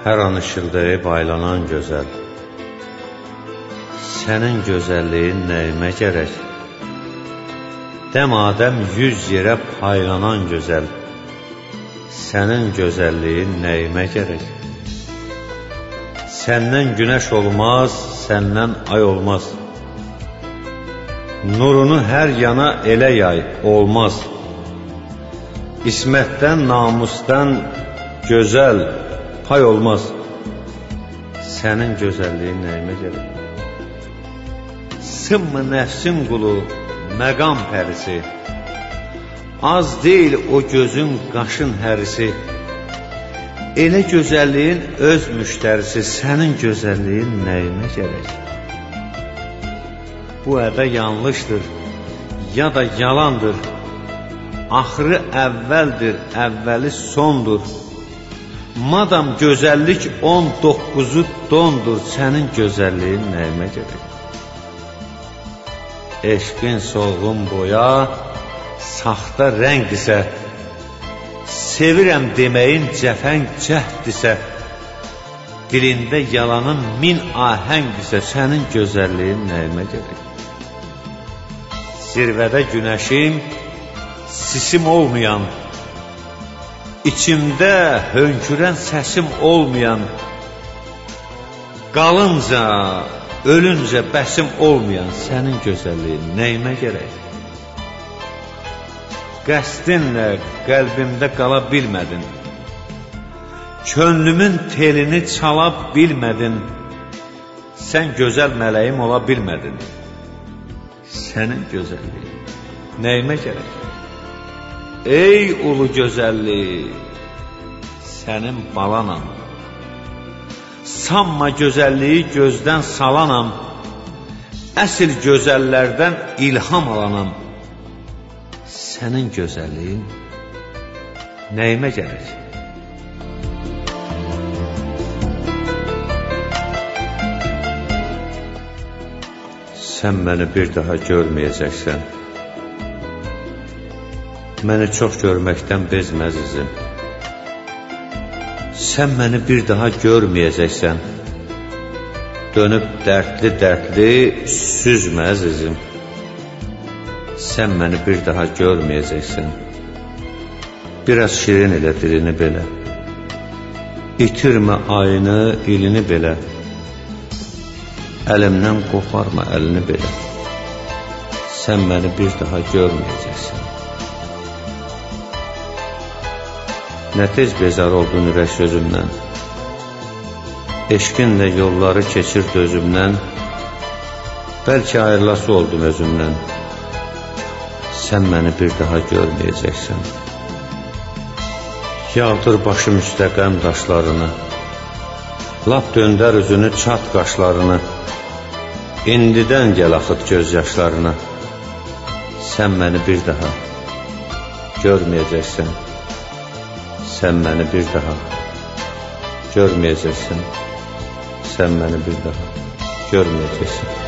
Hər an işıqdayıb aylanan gözəl, sənin gözəlliyin nəyimə gərək? Dəmadəm 100 yerə paylanan gözəl, sənin gözəlliyin nəyimə gərək? Səndən günəş olmaz, səndən ay olmaz. Nurunu hər yana elə yay, olmaz. İsmətdən, namusdan gözəl pay olmaz. Sənin gözəlliyin nəyimə gərək? Sınmı nəfsim qulu, məqam pərisi, az deyil o gözün qaşın hərisi. Elə gözəlliyin öz müştərisi, sənin gözəlliyin nəyimə gərək? Bu ədə yanlışdır, ya da yalandır. Axırı əvvəldir, əvvəli sondur. Madam gözəllik 19'u dondur, sənin gözəlliyin nəyimə gərək? Eşqin solğun boya, saxta rəng isə, sevirəm deməyin cəfəng cəhdisə, dilində yalanın 1000 ahəng isə, sənin gözəlliyin nəyimə gərək? Zirvədə günəşim, sisim olmayan, İçimdə hönkürən səsim olmayan, qalınca, ölüncə bəsim olmayan, sənin gözəlliyin nəyimə gərək? Qəsdinlə qəlbimdə qala bilmədin, könlümün telini çala bilmədin, sən gözəl mələyim ola bilmədin, sənin gözəlliyin nəyimə gərək? Ey ulu gözəllik, sənin balanam, sanma gözəlliyi gözdən salanam, əsl gözəllərdən ilham alanam, sənin gözəlliyin nəyimə gərək? Sən məni bir daha görməyəcəksən, məni çox görməkdən bezmə əzizim. Sən məni bir daha görməyəcəksən, dönüb dərdli-dərdli süzmə əzizim. Sən məni bir daha görməyəcəksən, biraz şirin elə dilini belə, itirmə ayını, ilini belə, əlimdən qoparma əlini belə. Sən məni bir daha görməyəcəksən. Nə tez bezar oldun ürək sözümdən, eşqinlə yolları keçir dözümdən, bəlkə ayrılası oldum özümdən, sən məni bir daha görməyəcəksən. Yağdır başım üstə qəm daşlarını, lap döndər üzünü çat qaşlarını, indidən gəl axıt göz yaşlarını, sən məni bir daha görməyəcəksən. Sən məni bir daha görməyəcəksən, sən məni bir daha görməyəcəksən.